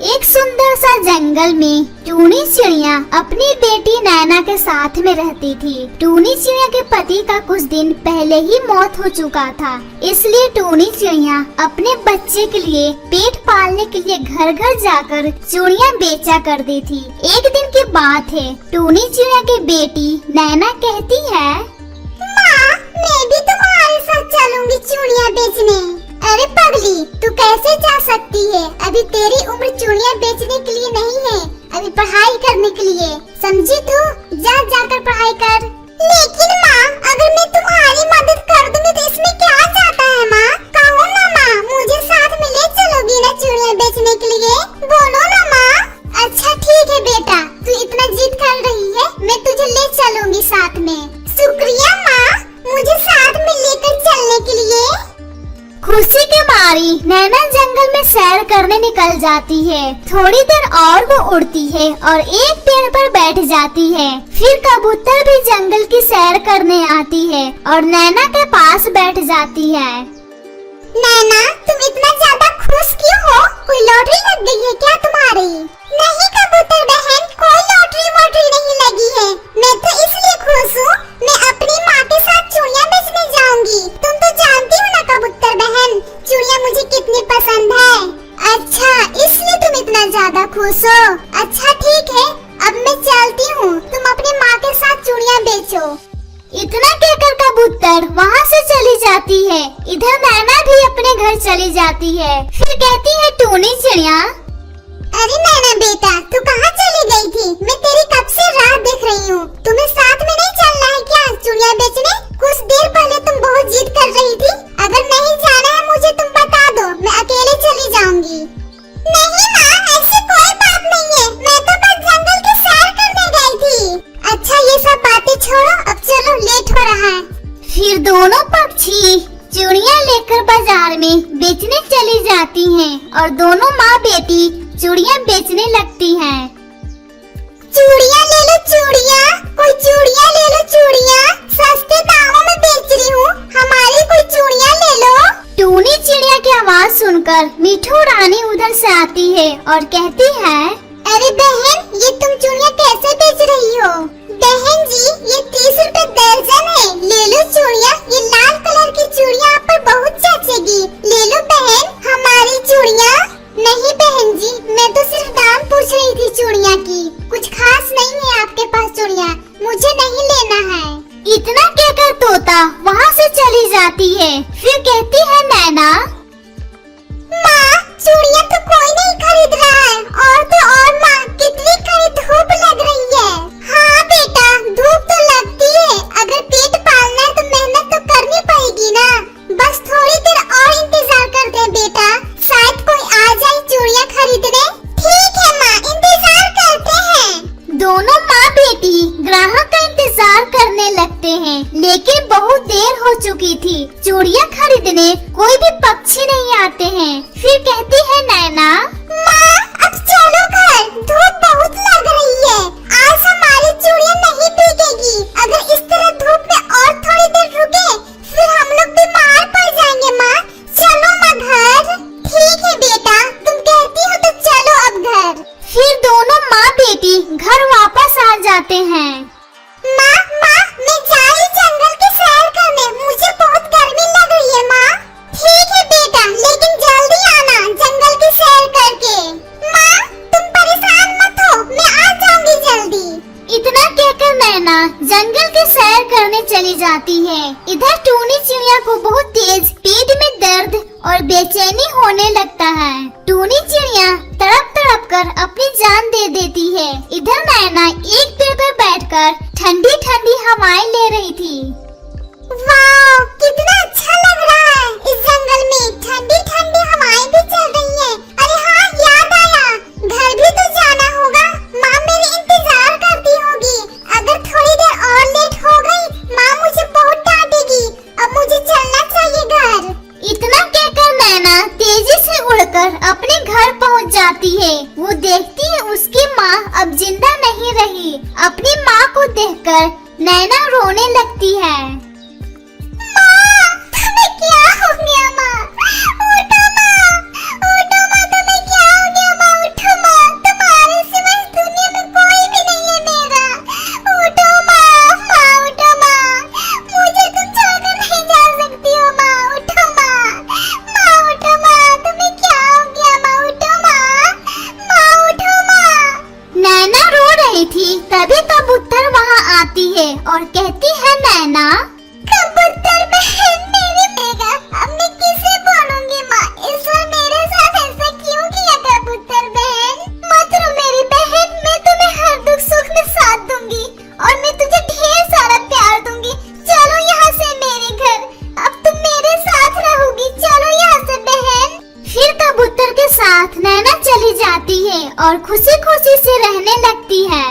एक सुंदर सा जंगल में टूनी चिड़िया अपनी बेटी नैना के साथ में रहती थी। टूनी चिड़िया के पति का कुछ दिन पहले ही मौत हो चुका था, इसलिए टूनी चिड़िया अपने बच्चे के लिए पेट पालने के लिए घर घर जाकर चूड़ियाँ बेचा करती थी। एक दिन की बात है, टूनी चिड़िया की बेटी नैना कहती है, माँ, मैं भी तुम्हारे साथ चलूंगी चूड़ियाँ बेचने। अरे पगली, तू कैसे जा सकती है? अभी तेरी उम्र चूड़ियाँ बेचने के लिए नहीं है, अभी पढ़ाई करने के लिए। समझी तू? जा जाकर पढ़ाई कर। लेकिन माँ, अगर मैं तुम्हारी मदद कर दूंगी तो इसमें क्या जाता है माँ? कहो ना माँ, मुझे साथ में ले चलोगी ना चूड़ियाँ बेचने के लिए? बोलो ना माँ। अच्छा ठीक है बेटा, तू इतना जिद कर रही है, मैं तुझे ले चलूंगी साथ में। शुक्रिया माँ, मुझे साथ में लेकर चलने के लिए। खुशी के मारी नैना जंगल में सैर करने निकल जाती है। थोड़ी देर और वो उड़ती है और एक पेड़ पर बैठ जाती है। फिर कबूतर भी जंगल की सैर करने आती है और नैना के पास बैठ जाती है। नैना, तुम इतना ज्यादा खुश क्यों हो? कोई लॉटरी लग गई है क्या तुम्हारी? नहीं कबूतर बहन, कोई लॉटरी वॉटरी नहीं लगी है। मैं तो इसलिए खुश हूँ, मैं अपनी माँ के साथ चूड़ियाँ बेचने जाऊंगी। तुम तो जानती हो ना कबूतर बहन, चूड़ियाँ मुझे कितनी पसंद है। अच्छा, इसलिए तुम इतना ज्यादा खुश हो? अच्छा ठीक है, अब मैं चलती हूँ, तुम अपनी माँ के साथ चूड़ियाँ बेचो। इतना कहकर कबूतर वहाँ से चली जाती है। इधर नैना भी अपने घर चली जाती है। फिर कहती है टूनी चिड़िया, अरे नैना बेटा, तू कहाँ चली गई थी? मैं तेरी कब से राह देख रही हूँ। तुम्हें साथ में नहीं चलना है क्या चूड़ियाँ बेचने? कुछ देर पहले तुम बहुत जिद कर रही थी। अगर नहीं जाना है मुझे तुम बता दो, मैं अकेले चली जाऊंगी। नहीं माँ, ऐसी कोई बात नहीं है, मैं तो बस जंगल की सैर करने गई थी। अच्छा ये सब बातें छोड़ो, अब चलो, लेट हो रहा है। फिर दोनों पक्षी चूड़ियाँ लेकर बाजार में बेचने चली जाती हैं और दोनों माँ बेटी चूड़ियाँ बेचने लगती हैं। चूड़ियाँ ले लो चूड़ियाँ, कोई चूड़ियाँ ले लो चूड़ियाँ, सस्ते दामों में बेच रही हूँ, हमारी कोई चूड़ियाँ ले लो। टूनी चिड़िया की आवाज सुनकर मिठू रानी उधर से आती है और कहती है, अरे बहन, ये तुम चूड़ियाँ कैसे बेच रही हो? बहन जी, ये 30 रुपए दर्जन है, ले लो चूड़ियाँ। ये लाल कलर की चूड़ियाँ आप पर बहुत जचेगी, ले लो बहन हमारी चूड़ियाँ। नहीं बहन जी, मैं तो सिर्फ दाम पूछ रही थी चूड़ियाँ की, कुछ खास नहीं है आपके पास चूड़ियाँ, मुझे नहीं लेना है। इतना कहकर तोता वहाँ से चली जाती है। फिर कहती है नैना, माँ, चूड़ियाँ तो कोई नहीं खरीद रहा है, और तो और माँ, कितनी कड़ी धूप लग रही है। हाँ बेटा, धूप तो लगती है, अगर पेट पालना है तो मेहनत तो करनी पड़ेगी ना। बस थोड़ी देर और इंतजार करते हैं बेटा, शायद कोई आ जाए चूड़ियाँ खरीदने। ठीक है माँ, इंतजार करते हैं। दोनों माँ बेटी ग्राहक का इंतजार करने लगते हैं, लेकिन बहुत देर हो चुकी थी। चूड़ियाँ खरीदने कोई भी पक्षी नहीं आते हैं। फिर कहती है नैना, माँ, अब चलो घर, धूप बहुत लग रही है, आज हमारी चूड़ियाँ नहीं बिकेगी। अगर इस तरह धूप में और थोड़ी देर रुके फिर हम लोग बीमार पड़ जाएंगे। माँ चलो माँ घर। ठीक है बेटा, तुम कहती हो तो चलो अब घर। फिर दोनों माँ बेटी घर वापस आ जाते हैं। माँ, मैं जा रही जंगल की सैर करने, मुझे बहुत गर्मी लग रही है माँ। ठीक है बेटा, लेकिन जल्दी आना जंगल की सैर करके। माँ, तुम परेशान मत हो, मैं आ जाऊंगी जल्दी। इतना कहकर नैना जंगल की सैर करने चली जाती है। इधर टूनी चिड़िया को बहुत तेज पेट में दर्द और बेचैनी होने लगता है। टूनी चिड़िया तड़प तड़प कर अपनी जान दे देती है। इधर नैना एक पेड़ पर बैठकर ठंडी ठंडी हवाएं ले रही थी। वाह, कितना अच्छा लग रहा है, इस जंगल में ठंडी ठंडी हवाएं भी चल रही हैं। अरे हाँ, याद आया, घर भी तो जाना होगा, माँ मेरी इंतजार करती होगी। अगर थोड़ी देर और लेट हो गई, माँ मुझे बहुत डांटेगी। अब मुझे चलना चाहिए घर। इतना कहकर नैना तेजी से उड़कर अपने घर पहुंच जाती है। वो देखती है उसकी माँ अब जिंदा नहीं रही। अपनी माँ को देखकर नैना रोने लगती है। कहती है नैना। कबूतर बहन मेरे बेगा, अब मैं किसे बोलूंगी माँ? इस बार मेरे साथ ऐसा क्यों किया कबूतर बहन? मत रो मेरी बहन, मैं तुम्हें हर दुख सुख में साथ दूंगी और मैं तुझे ढेर सारा प्यार दूंगी। चलो यहाँ से मेरे घर, अब तुम मेरे साथ रहोगी। चलो यहाँ से बहन। फिर कबूतर के साथ नैना चली जाती है और खुशी खुशी से रहने लगती है।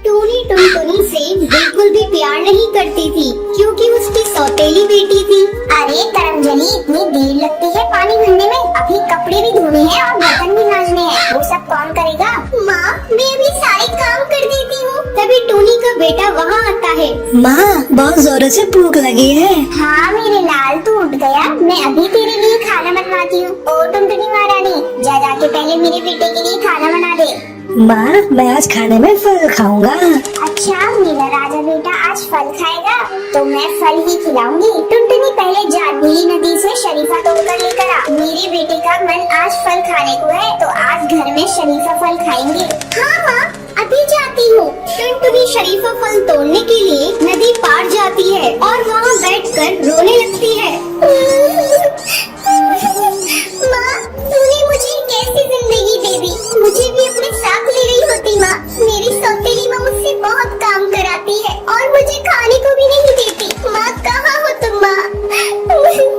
टूनी टुनटुनी से बिल्कुल भी प्यार नहीं करती थी क्योंकि उसकी सौतेली बेटी थी। अरे करमजली, इतनी देर लगती है पानी भरने में? अभी कपड़े भी धोने हैं और बर्तन भी मांजने हैं, वो सब कौन करेगा? माँ, मैं अभी सारे काम कर देती हूँ। तभी टूनी का बेटा वहाँ आता है। माँ, बहुत जोरों से भूख लगी है। हाँ मेरे लाल, तू उठ गया? मैं अभी तेरे लिए खाना बनवाती हूँ। ओ टुनटुनी महारानी, जा जाके पहले मेरे बेटे के लिए खाना बना दे। माँ, मैं आज खाने में फल खाऊंगा। अच्छा, मेरा राजा बेटा आज फल खाएगा तो मैं फल ही खिलाऊंगी। टुनटुनी, पहले जादुई नदी से शरीफा तोड़कर लेकर आ। मेरे बेटे का मन आज फल खाने को है तो आज घर में शरीफा फल खाएंगे। हाँ माँ, अभी जाती हूँ। टुनटुनी शरीफा फल तोड़ने के लिए नदी पार जाती है और वहाँ बैठकर रोने लगती है। माँ, तूने मुझे कैसी जिंदगी दे दी? मुझे भी अपने साथ ले रही होती माँ। मेरी सौतेली माँ मुझसे बहुत काम कराती है और मुझे खाने को भी नहीं देती। माँ, कहाँ हो तुम माँ?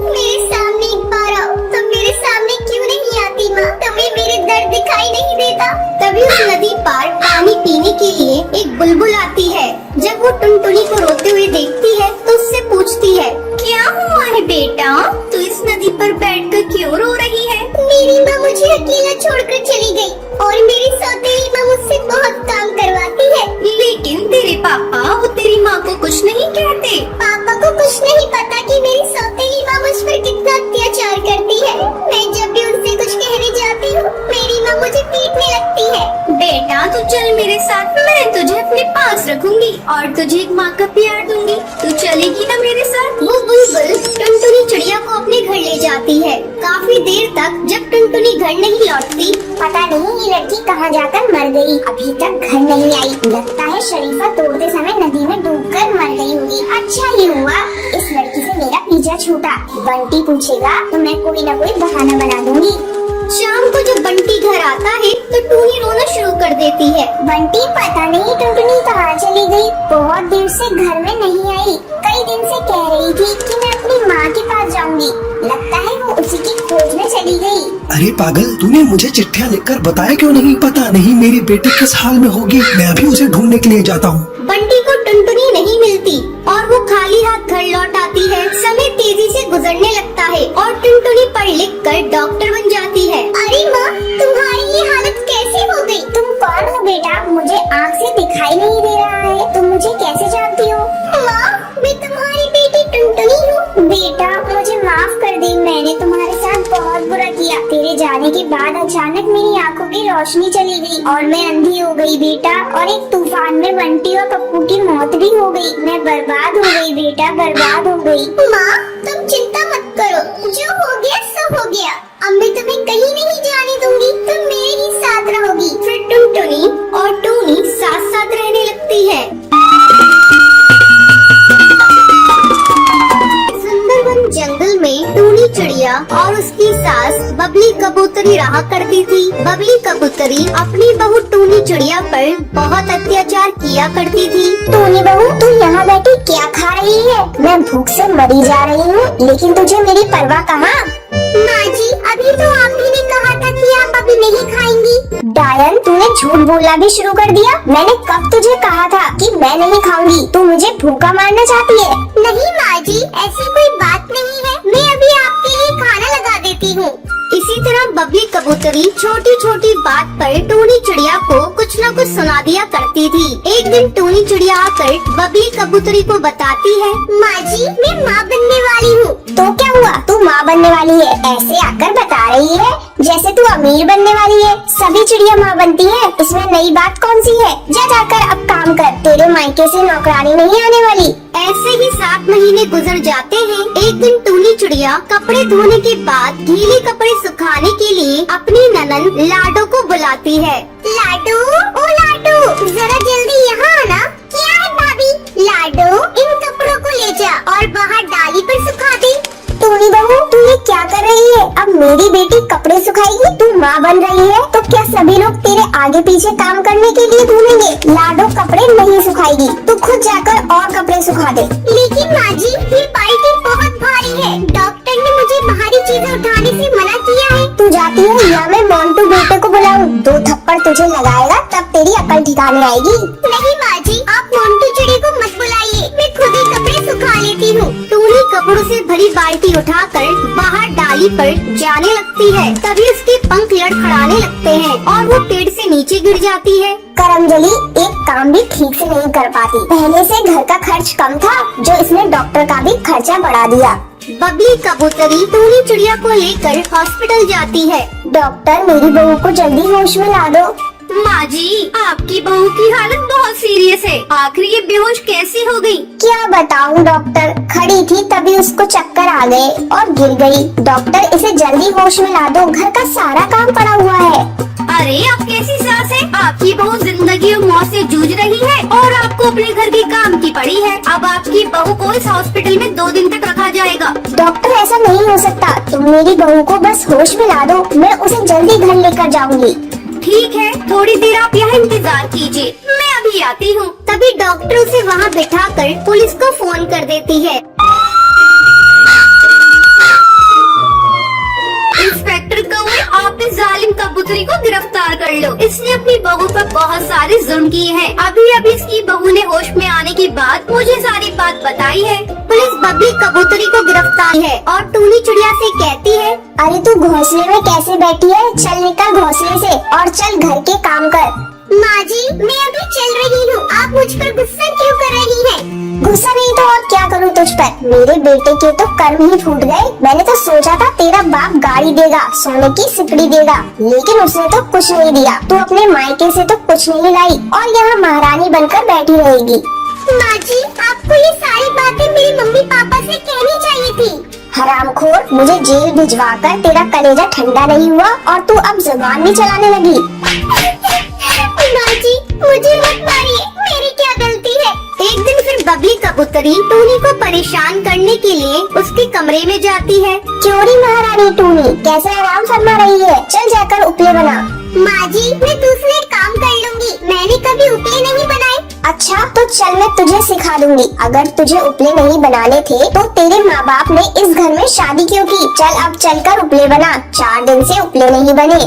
मेरे सामने एक बार आओ। तुम मेरे सामने क्यों नहीं आती माँ? तुम्हें मेरे दर्द दिखाई नहीं देता? तभी उस नदी पार पानी पीने के लिए एक बुलबुल आती है। जब वो टुनटुनी को रोते हुए देखती है तो उससे पूछती है, क्या हुआ है बेटा? तू इस नदी पर बैठकर क्यों रो रही है? मेरी माँ मुझे अकेला छोड़कर चली गई और मेरी सौतेली माँ मुझसे बहुत काम करवाती है। लेकिन तेरे पापा वो तेरी माँ को कुछ नहीं कहते। पापा को कुछ नहीं पता कि मेरी सौतेली माँ मुझ पर कितना अत्याचार करती है। मैं जब भी उनसे कुछ कहने जाती हूँ मेरी माँ मुझे पीटने लगती है। बेटा तू चल मेरे साथ, मैं तुझे अपने पास रखूंगी और तुझे एक माँ का प्यार दूंगी। तू चलेगी ना मेरे साथ? वो बुलबुल टुनटुनी चिड़िया को अपने घर ले जाती है। काफी देर तक जब टुनटुनी घर नहीं लौटती, पता नहीं ये लड़की कहाँ जाकर मर गई, अभी तक घर नहीं आई। लगता है शरीफा तोड़ते समय नदी में डूबकर मर गई होगी। अच्छा ये हुआ इस लड़की से मेरा पीछा छूटा। बंटी पूछेगा तो मैं कोई न कोई बहाना बना दूंगी। शाम को जब बंटी घर आता है तो टूनी रोना शुरू कर देती है। बंटी, पता नहीं टुनटुनी कहाँ चली गई, बहुत देर से घर में नहीं आई। कई दिन से कह रही थी कि मैं अपनी माँ के पास जाऊंगी। लगता है वो उसी की खोज में चली गई। अरे पागल, तूने मुझे चिट्ठियाँ लिखकर बताया क्यों नहीं? पता नहीं मेरी बेटी किस हाल में होगी। मैं अभी उसे ढूंढने के लिए जाता हूँ। बंटी को टुनटुनी नहीं मिलती और वो खाली हाथ घर लौट आती है। समय तेजी से गुजरने लगता है और टुनटुनी पढ़ लिख कर डॉक्टर बन जाती है। अरे माँ, तुम्हारी ये हालत कैसे हो गई? तुम कौन हो बेटा? मुझे आँख से दिखाई नहीं दे रहा है। तुम मुझे कैसे जानती हो? माँ, मैं तुम्हारी बेटी टुनटुनी हूँ। बेटा मुझे माफ कर दे, मैंने तुम्हारे साथ बहुत बुरा किया। तेरे जाने के बाद अचानक मेरी आंखों की रोशनी चली गई और मैं अंधी हो गई बेटा। और एक तूफान में बंटी और पप्पू की मौत भी हो गई। मैं बर्बाद हो गई बेटा, बर्बाद हो गई। माँ, तुम चिंता मत करो, जो हो गया सो हो गया। अब मैं तुम्हें कहीं नहीं जाने दूंगी, तुम मेरे ही साथ रहोगी। फिर टुनटुनी और टूनी साथ साथ रहने लगती है। सुंदरबन जंगल में टूनी चिड़िया और उसकी सास बबली कबूतरी रहा करती थी। बबली कबूतरी अपनी बहू टूनी चिड़िया पर बहुत अत्याचार किया करती थी। टूनी बहू, तू यहाँ बैठी क्या खा रही है? मैं भूख से मरी जा रही हूँ, लेकिन तुझे मेरी परवाह कहाँ? माँ जी, अभी तो आप ही ने कहा था कि आप अभी नहीं खाएंगी। डायन, तूने झूठ बोलना भी शुरू कर दिया। मैंने कब तुझे कहा था कि मैं नहीं खाऊंगी? तू मुझे भूखा मारना चाहती है? नहीं माँ जी, ऐसी कोई बात नहीं है। मैं अभी आपके लिए खाना लगा देती हूँ। इसी तरह बबली कबूतरी छोटी छोटी बात पर टूनी चिड़िया को कुछ न कुछ सुना दिया करती थी। एक दिन टूनी चिड़िया आकर बबली कबूतरी को बताती है, माँ जी, मैं माँ बनने वाली हूँ। तो क्या हुआ? तू माँ बनने वाली है ऐसे आकर बता रही है जैसे तू अमीर बनने वाली है। सभी चिड़िया माँ बनती है, इसमें नई बात कौन सी है? जा जाकर अब काम कर, तेरे मायके से नौकरानी नहीं आने वाली। ऐसे ही 7 महीने गुजर जाते हैं। एक दिन टूनी चिड़िया कपड़े धोने के बाद गीले कपड़े सुखाने के लिए अपनी ननद लाडो को बुलाती है। लाडो, ओ लाडो, जरा जल्दी यहाँ आना। क्या है भाभी? लाडो, इन कपड़ों को ले जा और बाहर डाली पर सुखा दे। टूनी बहू, तू ये क्या कर रही है? अब मेरी बेटी कपड़े सुखाएगी? तू माँ बन रही है तो क्या सभी लोग तेरे आगे पीछे काम करने के लिए ढूंढेंगे? लाडो कपड़े नहीं सुखाएगी, तू खुद जाकर और कपड़े सुखा दे। लेकिन माँ जी, ये बाल्टी बहुत भारी है। डॉक्टर ने मुझे भारी चीजें उठाने से मना किया है। तू जाती है या मैं मोंटू बेटे को बुलाऊं? 2 थप्पड़ तुझे लगाएगा तब तेरी अकल ठिकाने आएगी। नहीं माँ जी, आप मोंटू चिड़ी को मत बुलाइए, मैं खुद ही कपड़े सुखा लेती हूँ। टूनी कपड़ों से भरी बाल्टी उठाकर बाहर डाली पर जाने लगती है। तभी उसके पंख लड़खड़ाने लगते हैं और वो पेड़ से नीचे गिर जाती है। करमजली एक काम भी ठीक से नहीं कर पाती। पहले से घर का खर्च कम था, जो इसने डॉक्टर का भी खर्चा बढ़ा दिया। बबली कबूतरी टूनी चिड़िया को लेकर हॉस्पिटल जाती है। डॉक्टर, मेरी बहू को जल्दी होश में ला दो। माँ जी, आपकी बहू की हालत बहुत सीरियस है। आखिर ये बेहोश कैसे हो गई? क्या बताऊं डॉक्टर, खड़ी थी तभी उसको चक्कर आ गए और गिर गई। डॉक्टर, इसे जल्दी होश में ला दो, घर का सारा काम पड़ा हुआ है। अरे आप कैसी सास है? आपकी बहू जिंदगी और मौत से जूझ रही है और आपको अपने घर के काम की पड़ी है। अब आपकी बहू को इस हॉस्पिटल में 2 दिन तक रखा जाएगा। डॉक्टर, ऐसा नहीं हो सकता, तुम मेरी बहू को बस होश में ला दो, मैं उसे जल्दी घर लेकर जाऊंगी। ठीक है, थोड़ी देर आप यहाँ इंतजार कीजिए, मैं अभी आती हूँ। तभी डॉक्टर उसे वहाँ बिठाकर पुलिस को फोन कर देती है। इंस्पेक्टर कौए, आप इस जालिम कबूतरी को गिरफ्तार कर लो। इसने अपनी बहू पर बहुत सारे जुल्म किए हैं। अभी इसकी बहू ने होश में आने के बाद मुझे सारी बात बताई है। पुलिस बबली कबूतरी को गिरफ्तार है और टूनी चिड़िया से कहती है, अरे तू घोंसले में कैसे बैठी है? चल निकल घोंसले से और चल घर के काम कर। माँ जी, मैं अभी चल रही हूँ, आप मुझ पर गुस्सा क्यों कर रही हैं? गुस्सा नहीं तो और क्या करूँ तुझ पर? मेरे बेटे के तो कर्म ही फूट गए। मैंने तो सोचा था तेरा बाप गाड़ी देगा, सोने की सिकड़ी देगा, लेकिन उसने तो कुछ नहीं दिया। तू अपने मायके से तो कुछ नहीं लाई और यहाँ महारानी बनकर बैठी रहेगी। माँ जी, आपको ये सारी बातें मेरी मम्मी पापा से कहनी चाहिए थी। हरामखोर, मुझे जेल भिजवाकर तेरा कलेजा ठंडा नहीं हुआ और तू अब जुबान भी चलाने लगी। माँ जी, मुझे मत मारिए, मेरी क्या गलती है? एक दिन फिर बबली कबूतरी टूनी को परेशान करने के लिए उसके कमरे में जाती है। चोरी महारानी टूनी, कैसे आराम फरमा रही है? चल जाकर उपले बना। माँ जी, मैं दूसरे काम कर लूंगी, मैंने कभी उपले नहीं बनाए। अच्छा तो चल, मैं तुझे सिखा दूंगी। अगर तुझे उपले नहीं बनाने थे तो तेरे माँ बाप ने इस घर में शादी क्यों की? चल अब चलकर उपले बना, 4 दिन से उपले नहीं बने।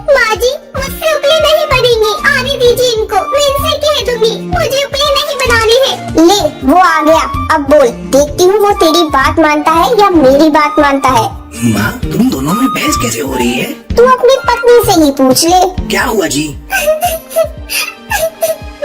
माँ जी, मुझसे उपले नहीं बनेंगे, आने दीजिए इनको, मैं इनसे कह दूंगी, मुझे उपले नहीं बनाने हैं। ले, वो आ गया, अब बोल, देखती हूँ वो तेरी बात मानता है या मेरी बात मानता है। माँ, तुम दोनों में बहस कैसे हो रही है? तू अपनी पत्नी से ही पूछ ले। क्या हुआ जी?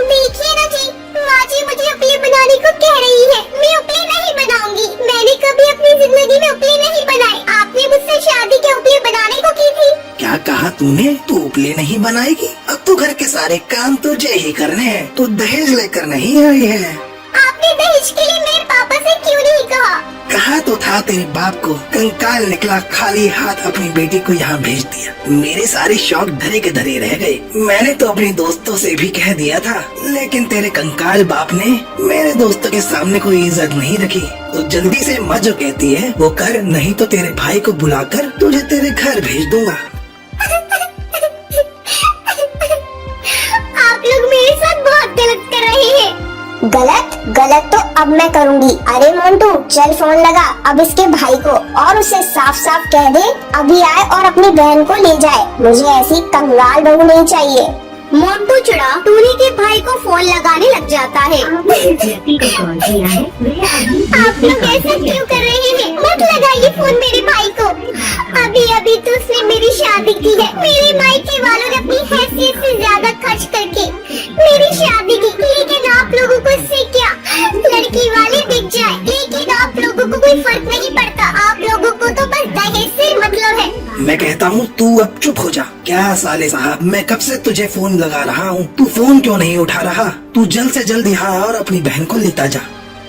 देखिए ना जी, माँ जी मुझे उपले बनाने को कह रही है, मैं उपले नहीं बनाऊंगी। मैंने कभी अपनी जिंदगी में उपले नहीं बनाए। आपने मुझसे शादी के उपले बनाने को की थी। क्या कहा तूने? तू उपले नहीं बनाएगी? अब तो घर के सारे काम तुझे ही करने हैं। तू दहेज लेकर नहीं आई है। आपने दहेज के लिए मेरे पापा से क्यों नहीं कहा? कहा तो था तेरे बाप को, कंकाल निकला, खाली हाथ अपनी बेटी को यहाँ भेज दिया। मेरे सारे शौक धरे के धरे रह गए। मैंने तो अपने दोस्तों से भी कह दिया था, लेकिन तेरे कंकाल बाप ने मेरे दोस्तों के सामने कोई इज्जत नहीं रखी। तो जल्दी से माँ जो कहती है वो कर, नहीं तो तेरे भाई को बुलाकर तुझे तेरे घर भेज दूंगा। आप लोग मेरे साथ बहुत गलत कर रहे हैं। गलत तो अब मैं करूंगी। अरे मोंटू, चल फोन लगा अब इसके भाई को और उसे साफ साफ कह दे अभी आए और अपनी बहन को ले जाए। मुझे ऐसी कंगाल बहू नहीं चाहिए। मोंटू चिड़ा टूनी के भाई को फोन लगाने लग जाता है। आप लोग ऐसा क्यों कर रहे हैं? मत लगाइए फोन मेरे भाई को। अभी तो उसने मेरी शादी की है। मेरे मायके वालों ने अपनी हैसियत से ज्यादा खर्च करके मेरी शादी की, लेकिन आप लोगों को इससे क्या? लड़की वाले दिख जाए, लेकिन आप लोगों को कोई फर्क नहीं पड़ता। आप लोगों को तो बस दहेज से मतलब है। मैं कहता हूँ तू अब चुप हो जा। क्या साले साहब, मैं कब से तुझे फोन लगा रहा हूँ, तू फोन क्यों नहीं उठा रहा? तू जल्द से जल्द यहाँ और अपनी बहन को लेता जा।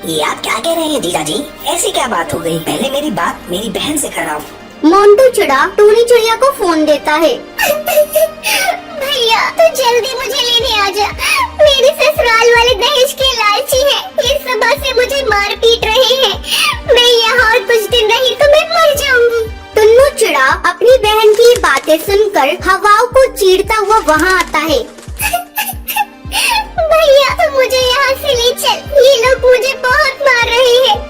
ये आप क्या कह रहे हैं जीजा जी? ऐसी क्या बात हो गई? पहले मेरी बात मेरी बहन से कराओ। मोंटू चिड़ा टूनी चिड़िया को फोन देता है। भैया तू जल्दी मुझे लेने आ जा। मेरे ससुराल वाले दहेज के लालची हैं। ये सुबह से मुझे मार पीट रहे हैं। मैं यहाँ और कुछ दिन रही तो मैं मर जाऊंगी। टुन्नू चिड़ा अपनी बहन की बातें सुनकर हवाओं को चीरता हुआ वहाँ आता है। भैया तू मुझे यहाँ से ले चल। ये लोग मुझे बहुत मार रहे हैं।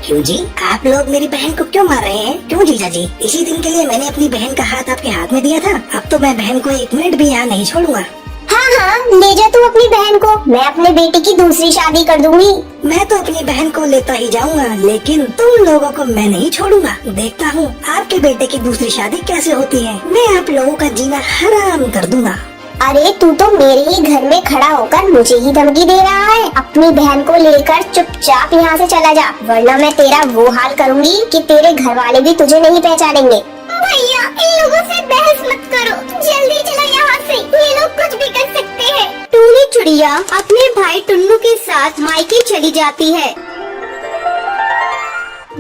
क्यों जी, आप लोग मेरी बहन को क्यों मार रहे हैं? क्यों जीजा जी? इसी दिन के लिए मैंने अपनी बहन का हाथ आपके हाथ में दिया था। अब तो मैं बहन को एक मिनट भी यहाँ नहीं छोड़ूंगा। हाँ, ले जा तू अपनी बहन को। मैं अपने बेटे की दूसरी शादी कर दूंगी। मैं तो अपनी बहन को लेता ही जाऊंगा, लेकिन तुम लोगों को मैं नहीं छोड़ूंगा। देखता हूँ आपके बेटे की दूसरी शादी कैसे होती है। मैं आप लोगों का जीना हराम कर दूंगा। अरे तू तो मेरे ही घर में खड़ा होकर मुझे ही धमकी दे रहा है। अपनी बहन को लेकर चुपचाप यहाँ से चला जा, वरना मैं तेरा वो हाल करूँगी कि तेरे घर वाले भी तुझे नहीं पहचानेंगे। भैया इन लोगों से बहस मत करो, जल्दी चलो यहाँ से। ये लोग कुछ भी कर सकते हैं। टूनी चिड़िया अपने भाई टुन्नू के साथ मायके चली जाती है।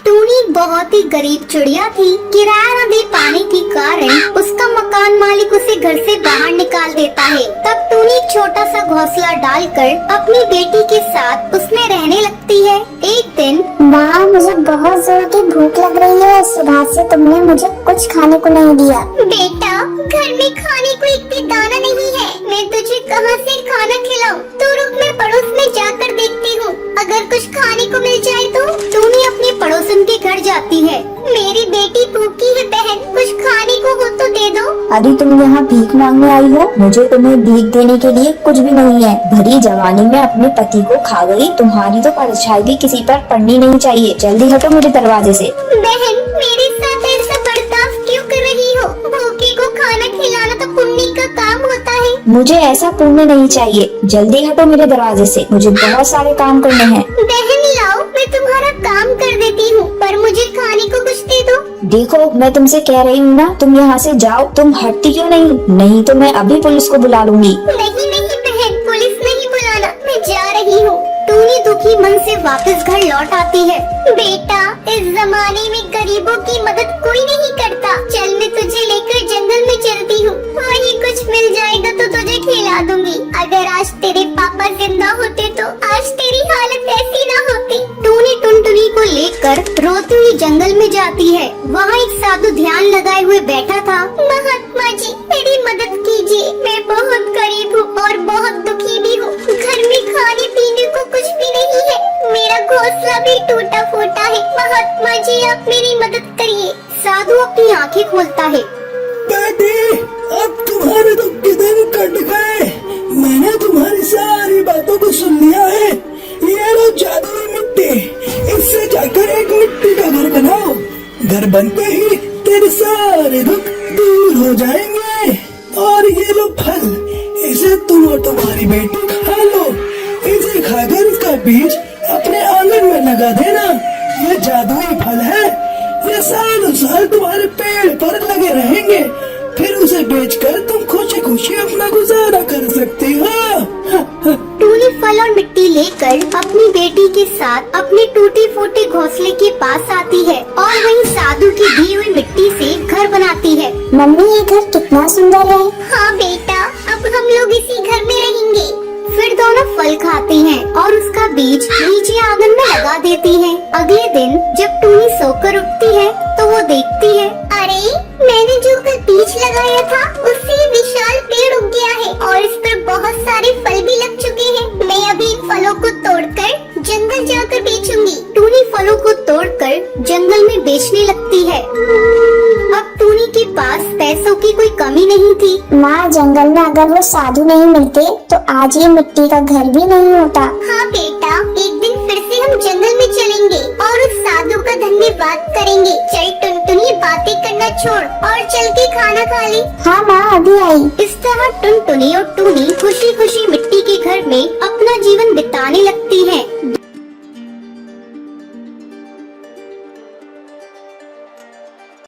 टूनी बहुत ही गरीब चिड़िया थी। किराया न दे पाने के कारण उसका मकान मालिक उसे घर से बाहर निकाल देता है। तब टूनी एक छोटा सा घोंसला डालकर अपनी बेटी के साथ उसमें रहने लगती है। एक दिन माँ मुझे बहुत जोर की भूख लग रही है। सुबह से तुमने मुझे कुछ खाने को नहीं दिया। बेटा घर में खाने को एक भी दाना नहीं है। मैं तुझे कहाँ से खाना खिलाऊं? तो रुक, मैं पड़ोस में जाकर देखती हूँ, अगर कुछ खाने को मिल जाए तो। टूनी अपने पड़ोसन के घर जाती है। मेरी बेटी भूखी है बहन, कुछ खाने को हो तो दे दो। अरे तुम यहाँ भीख मांगने आई हो? मुझे तुम्हें भीख देने के लिए कुछ भी नहीं है। भरी जवानी में अपने पति को खा गई। तुम्हारी तो परछाई भी किसी पर पड़नी नहीं चाहिए। जल्दी हटो मेरे दरवाजे से। बहन मेरे साथ ऐसा बर्ताव क्यों कर रही हो? भूखे को खाना खिलाना तो पुण्य का काम होता है। मुझे ऐसा पुण्य नहीं चाहिए। जल्दी हटो मेरे दरवाजे से, मुझे बहुत सारे काम करने हैं। बहन लाओ, मैं तुम्हारा काम कर देती हूँ, पर मुझे खाने को कुछ दे दो। देखो मैं तुमसे कह रही हूँ ना, तुम यहाँ से जाओ। तुम हटती क्यों नहीं? नहीं तो मैं अभी पुलिस को बुला लूंगी। नहीं नहीं बहन, पुलिस नहीं बुलाना, मैं जा रही हूँ। टूनी दुखी मन से वापस घर लौट आती है। बेटा इस जमाने में गरीबों की मदद कोई नहीं करता। चल मैं तुझे लेकर जंगल में चलती हूँ, वहीं कुछ मिल जाएगा तो तुझे खिला दूंगी। अगर आज तेरे पापा जिंदा होते तो आज तेरी हालत ऐसी ना होती। टूनी टुनटुनी को लेकर रोती हुई जंगल में जाती है। वहाँ एक साधु ध्यान लगाए हुए बैठा था। महात्मा जी मेरी मदद कीजिए, मैं बहुत गरीब हूँ और बहुत दुखी भी हूँ। घर में खाने पीने को कुछ भी नहीं है, मेरा घोंसला भी टूटा फूटा है। महात्मा जी आप मेरी मदद करिए। साधु अपनी आंखें खोलता है। बेटी, अब तुम्हारे तो किधर कट गए। मैंने तुम्हारी सारी बातों को सुन लिया है। ये लो जादुई मिट्टी, इससे जाकर एक मिट्टी का घर बनाओ। घर बनते ही तेरे सारे दुख दूर हो जाएंगे। और ये लो फल, इसे तुम और तुम्हारी बेटी खा लो। इसे खाकर इसका बीज अपने आंगन में लगा देना। ये जादुई फल है, ये सालों साल तुम्हारे पेड़ पर लगे रहेंगे। फिर उसे बेचकर तुम खुशी खुशी अपना गुजारा कर सकते हो। टूनी फल और मिट्टी लेकर अपनी बेटी के साथ अपने टूटे फूटे घोंसले के पास आती है और वहीं साधु की दी हुई मिट्टी से घर बनाती है। मम्मी ये घर कितना सुंदर है। हाँ बेटा, अब हम लोग इसी घर में रहेंगे। फिर दोनों फल खाती हैं और उसका बीज नीचे आंगन में लगा देती हैं। अगले दिन जब टूनी सोकर उठती है तो वो देखती है, अरे मैंने जो कल बीज लगाया था उससे विशाल पेड़ उग गया है और इस पर बहुत सारे फल भी लग चुके हैं। मैं अभी इन फलों को तोड़कर जंगल जाकर बेचूंगी। टूनी फलों को तोड़कर जंगल में बेचने लगती है। अब टूनी के पास पैसों की कोई कमी नहीं थी। माँ जंगल में अगर वो साधु नहीं मिलते तो आज ये मिट्टी का घर भी नहीं होता। हाँ बेटा, एक दिन फिर से हम जंगल में चलेंगे और उस साधु का धन्यवाद करेंगे। चल टुनटुनी बातें करना छोड़ और चल के खाना खा ले। हाँ माँ अभी आई। इस तरह टुनटुनी और टूनी खुशी खुशी मिट्टी के घर में अपना जीवन बिताने लगती हैं।